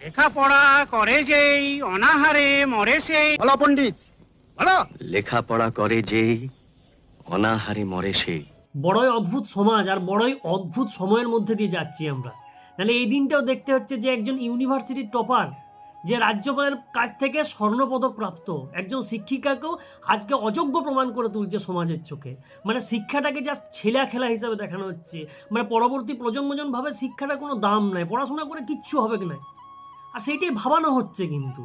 লেখাপড়া করে যেই অনাহারে মরে সেই। বলো পণ্ডিত, বলো। লেখাপড়া করে যেই অনাহারে মরে সেই। বড়ই অদ্ভুত সমাজ আর বড়ই অদ্ভুত সময়ের মধ্যে দিয়ে যাচ্ছি আমরা। নাহলে এই দিনটাও দেখতে হচ্ছে যে একজন ইউনিভার্সিটির টপার, যে রাজ্যপালের কাছ থেকে স্বর্ণপদক প্রাপ্ত একজন শিক্ষিকাকেও আজকে অযোগ্য প্রমাণ করে তুলছে সমাজের চোখে। মানে শিক্ষাটাকে জাস্ট ছেলা খেলা হিসাবে দেখানো হচ্ছে। মানে পরবর্তী প্রজন্মজন ভাবে শিক্ষাটা কোনো দাম নাই, পড়াশোনা করে কিচ্ছু হবে না, আর সেইটাই ভাবানো হচ্ছে। কিন্তু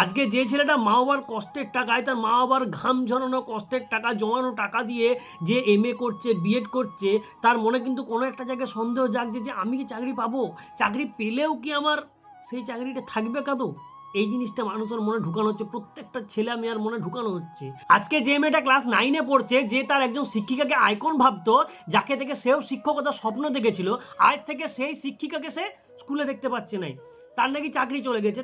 আজকে যে ছেলেটা মা বাবার কষ্টের টাকায়, তার মা বাবার ঘাম ঝরানো কষ্টের টাকা, জমানো টাকা দিয়ে যে MA করছে, বিএড করছে, তার মনে কিন্তু কোনো একটা জায়গায় সন্দেহ জাগছে যে আমি কি চাকরি পাবো, চাকরি পেলেও কি আমার সেই চাকরিটা থাকবে কাদো। এই জিনিসটা মানুষের মনে ঢুকানো হচ্ছে, প্রত্যেকটা ছেলে মেয়ের মনে ঢুকানো হচ্ছে। আজকে যে মেয়েটা ক্লাস 9-এ পড়ছে, যে তার একজন শিক্ষিকাকে আইকন ভাবতো, যাকে থেকে সেও শিক্ষকতার স্বপ্ন দেখেছিল, আজ থেকে সেই শিক্ষিকাকে সে স্কুলে দেখতে পাচ্ছে না, তার নাকি চাকরি চলে গেছে।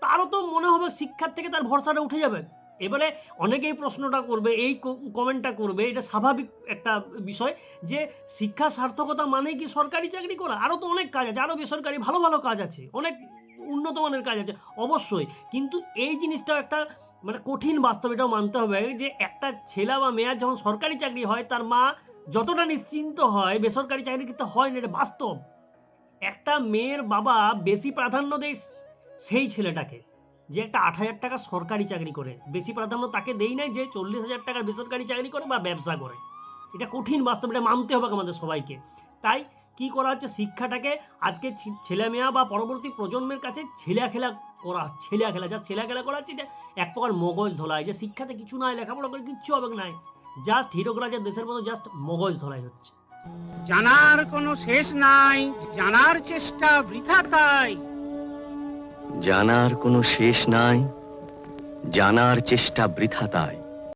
তারও তো মনে হবে শিক্ষার থেকে তার ভরসাটা উঠে যাবে। এবারে অনেকেই প্রশ্নটা করবে, এই কমেন্টটা করবে, এটা স্বাভাবিক একটা বিষয় যে শিক্ষা সার্থকতা মানেই কি সরকারি চাকরি করা? আরও তো অনেক কাজ আছে, আরও বেসরকারি ভালো ভালো কাজ আছে, অনেক উন্নত মানের কাজ আছে অবশ্যই। কিন্তু এই জিনিসটাও একটা মানে কঠিন বাস্তব, এটাও মানতে হবে যে একটা ছেলে বা মেয়ের যখন সরকারি চাকরি হয়, তার মা যতটা নিশ্চিন্ত হয় বেসরকারি চাকরি কিন্তু হয় না, এটা বাস্তব। একটা মেয়ের বাবা বেশি প্রাধান্য দেয় সেই ছেলেটাকে যে একটা 8,000 টাকা সরকারি চাকরি করে, বেশি প্রাধান্য তাকে দেই নাই যে 40,000 টাকার বেসরকারি চাকরি করে বা ব্যবসা করে। এটা কঠিন বাস্তব, এটা মানতে হবে আমাদের সবাইকে। তাই কি করা হচ্ছে, শিক্ষাটাকে আজকে ছেলেমেয়া বা পরবর্তী প্রজন্মের কাছে ছেলেখেলা করা, যা ছেলেখেলা করা হচ্ছে, এটা এক প্রকার মগজ ধোলাই, যে শিক্ষাতে কিছু নাই, লেখাপড়া করে কিচ্ছু হবে না, জাস্ট হিরোগ্রাজের দেশের মতো জাস্ট মগজ ধোলাই হচ্ছে। জানার কোনো শেষ নাই, জানার চেষ্টা বৃথা তাই। জানার কোনো শেষ নাই, জানার চেষ্টা বৃথা তাই।